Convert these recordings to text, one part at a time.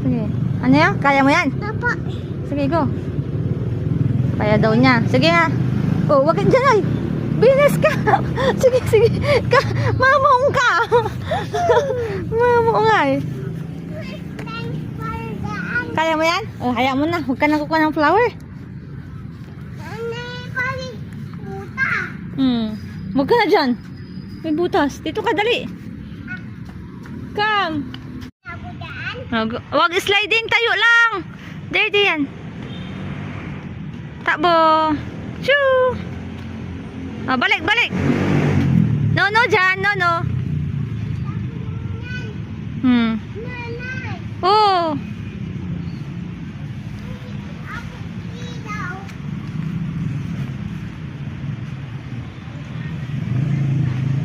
Sige. Ano yan? Kaya mo yan? Papa. Sige, go. Kaya daw niya. Sige nga. Oh, wag ka dyan ay. Bilis ka. Sige, sige. Mamong ka. Mamong nga eh. Kaya mo yan? Oh, kaya mo na. Huwag ka nang kukuha ng flower. Huwag ka na dyan. May butas. Dito ka, dali. Come. Huwag sliding. Tayo lang. Dirty yan. Takbo. Shoo. Oh, balik, balik. No, no, dyan. No, no. Oh.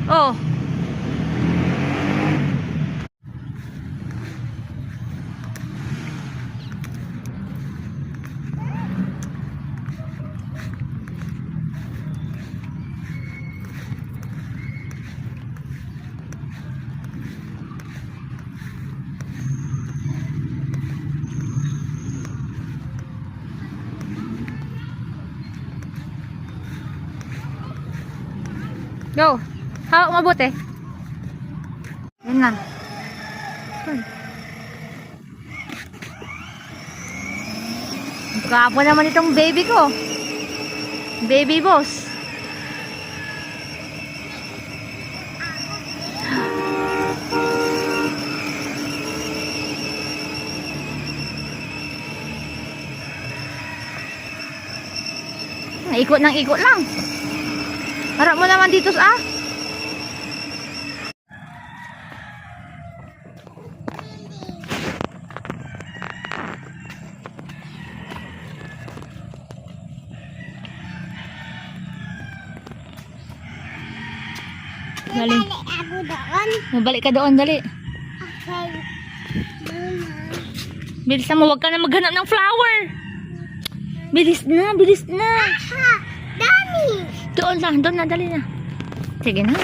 Oh. Go. Hawak mabuti. Yan na. Kapo naman itong baby ko. Baby boss. Ikot ng ikot lang. Harap mo naman dito sa Galing. Ako doon. Mabalik ka doon, dali. Okay. Mama. Bilis na mo, huwag ka na maghanap ng flower. Bilis na, bilis na. Ha! Dami! Doon na, dali na. Sige na.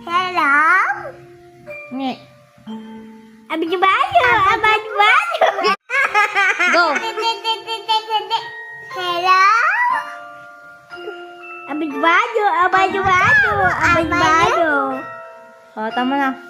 Hello? Nge. Abad-bayo! Abad-bayo! Go. Hello? Abad-bayo! Abad-bayo! Abad-bayo! Oh, tama na.